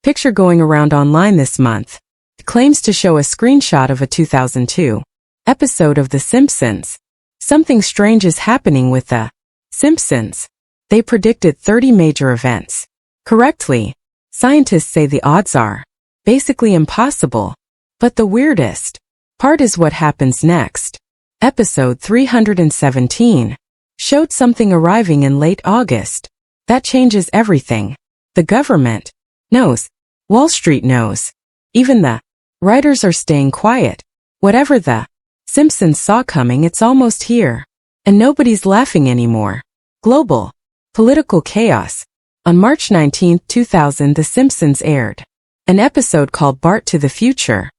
picture going around online this month. It claims to show a screenshot of a 2002 episode of The Simpsons. Something strange is happening with The Simpsons. They predicted 30 major events correctly. Scientists say the odds are basically impossible. But the weirdest part is what happens next. Episode 317 showed something arriving in late August. That changes everything. The government knows. Wall Street knows. Even the writers are staying quiet. Whatever The Simpsons saw coming, it's almost here. And nobody's laughing anymore. Global political chaos. On March 19, 2000, The Simpsons aired an episode called Bart to the Future.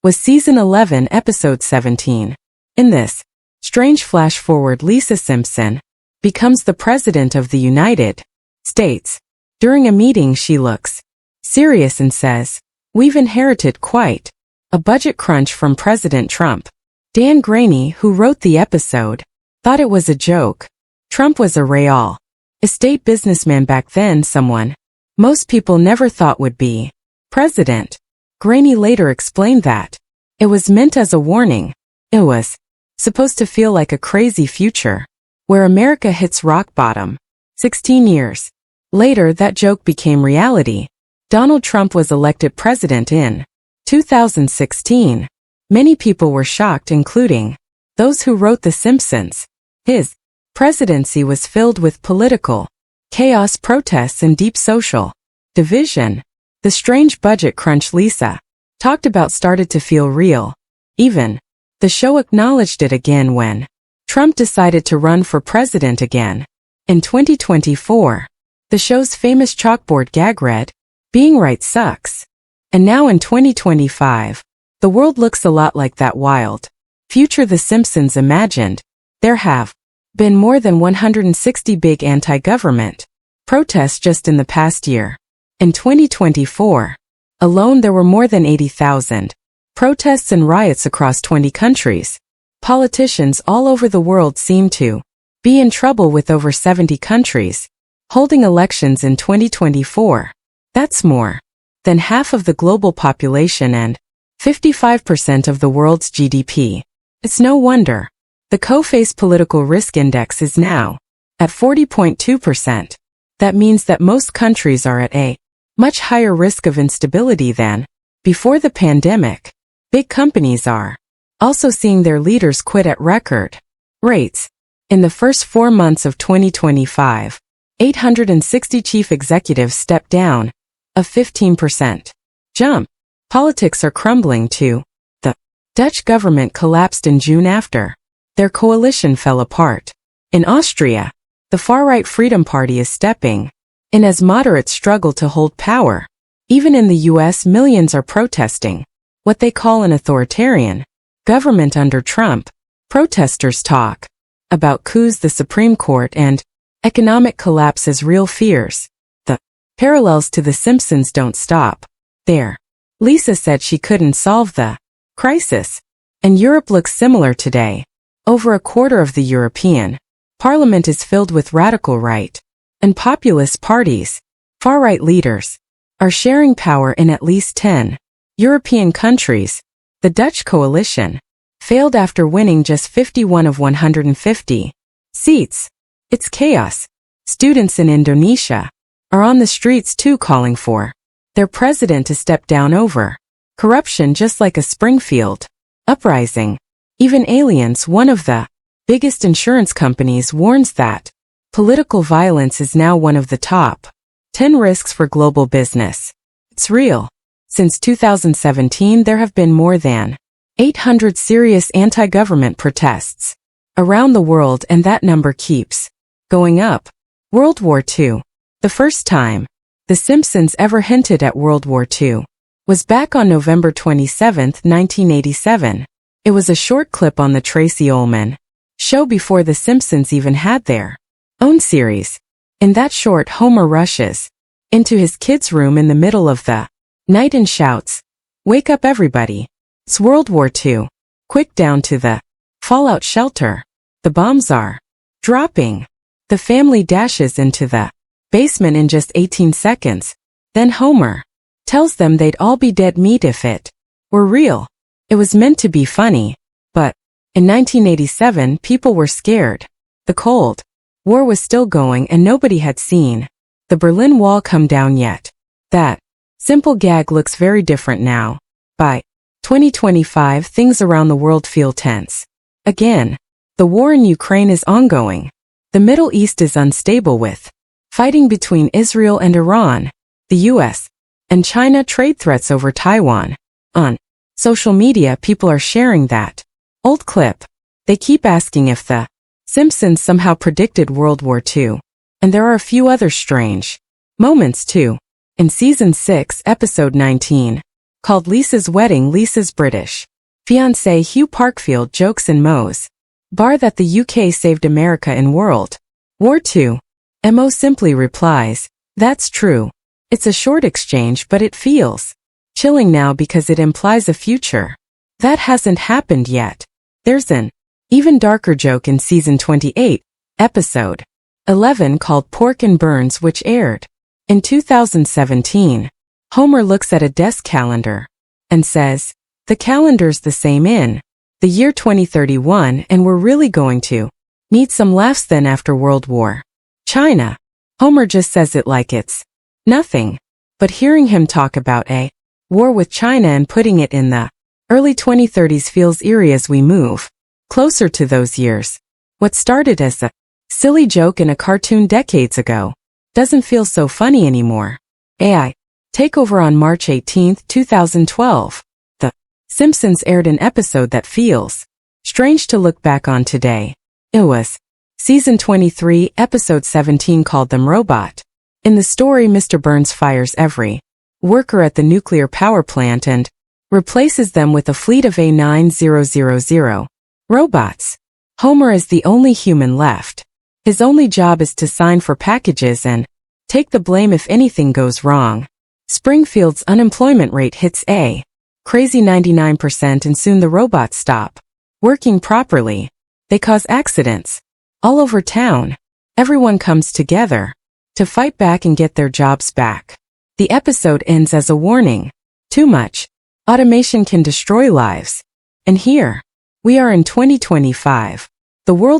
Was season 11, episode 17. In this strange flash-forward, Lisa Simpson becomes the President of the United States. During a meeting, she looks serious and says, "We've inherited quite a budget crunch from President Trump." Dan Graney, who wrote the episode, thought it was a joke. Trump was a real estate businessman back then, someone most people never thought would be president. Graney later explained that it was meant as a warning. It was supposed to feel like a crazy future where America hits rock bottom. 16 years later, that joke became reality. Donald Trump was elected president in 2016. Many people were shocked, including those who wrote The Simpsons. His presidency was filled with political chaos, protests, and deep social division. The strange budget crunch Lisa talked about started to feel real. Even the show acknowledged it again when Trump decided to run for president again. In 2024, the show's famous chalkboard gag read, "Being right sucks." And now in 2025, the world looks a lot like that wild future The Simpsons imagined. There have been more than 160 big anti-government protests just in the past year. In 2024 alone, there were more than 80,000 protests and riots across 20 countries. Politicians all over the world seem to be in trouble, with over 70 countries holding elections in 2024. That's more than half of the global population and 55% of the world's GDP. It's no wonder the COFACE Political Risk Index is now at 40.2%. That means that most countries are at a much higher risk of instability than before the pandemic. Big companies are also seeing their leaders quit at record rates. In the first 4 months of 2025, 860 chief executives stepped down, a 15% jump. Politics are crumbling too. The Dutch government collapsed in June after their coalition fell apart. In Austria, the far-right Freedom Party is stepping in as moderates struggle to hold power. Even in the US, millions are protesting what they call an authoritarian government under Trump. Protesters talk about coups, the Supreme Court, and economic collapse as real fears. The parallels to The Simpsons don't stop there. Lisa said she couldn't solve the crisis, and Europe looks similar today. Over a quarter of the European Parliament is filled with radical right and populist parties. Far-right leaders are sharing power in at least 10 European countries. The Dutch coalition failed after winning just 51 of 150 seats. It's chaos. Students in Indonesia are on the streets too, calling for their president to step down over corruption, just like a Springfield uprising. Even Allianz, one of the biggest insurance companies, warns that political violence is now one of the top 10 risks for global business. It's real. Since 2017, there have been more than 800 serious anti-government protests around the world, and that number keeps going up. World War II. The first time The Simpsons ever hinted at World War II was back on November 27, 1987. It was a short clip on the Tracy Ullman show before The Simpsons even had their own series. In that short, Homer rushes into his kid's room in the middle of the night and shouts, "Wake up, everybody. It's World War II. Quick, down to the fallout shelter. The bombs are dropping." The family dashes into the basement in just 18 seconds. Then Homer tells them they'd all be dead meat if it were real. It was meant to be funny, but in 1987 people were scared. The Cold War was still going and nobody had seen the Berlin Wall come down yet. That simple gag looks very different now. By 2025 things around the world feel tense. Again, the war in Ukraine is ongoing. The Middle East is unstable with fighting between Israel and Iran, the US, and China, trade threats over Taiwan. On social media people are sharing that old clip. They keep asking if the Simpsons somehow predicted World War II. And there are a few other strange moments too. In Season 6, Episode 19, called Lisa's Wedding, Lisa's British fiancé Hugh Parkfield jokes in Moe's bar that the UK saved America in World War II. Mo simply replies, "That's true." It's a short exchange but it feels chilling now because it implies a future that hasn't happened yet. There's an even darker joke in Season 28, Episode 11 called Pork and Burns, which aired in 2017. Homer looks at a desk calendar and says, "The calendar's the same in the year 2031 and we're really going to need some laughs then after World War China." Homer just says it like it's nothing. But hearing him talk about a war with China and putting it in the early 2030s feels eerie as we move closer to those years. What started as a silly joke in a cartoon decades ago doesn't feel so funny anymore. AI takeover on March 18, 2012. The Simpsons aired an episode that feels strange to look back on today. It was Season 23, Episode 17 called Them Robot. In the story, Mr. Burns fires every worker at the nuclear power plant and replaces them with a fleet of A9000 robots. Homer is the only human left. His only job is to sign for packages and take the blame if anything goes wrong. Springfield's unemployment rate hits a crazy 99% and soon the robots stop working properly. They cause accidents all over town. Everyone comes together to fight back and get their jobs back. The episode ends as a warning. Too much automation can destroy lives. And here we are in 2025. The world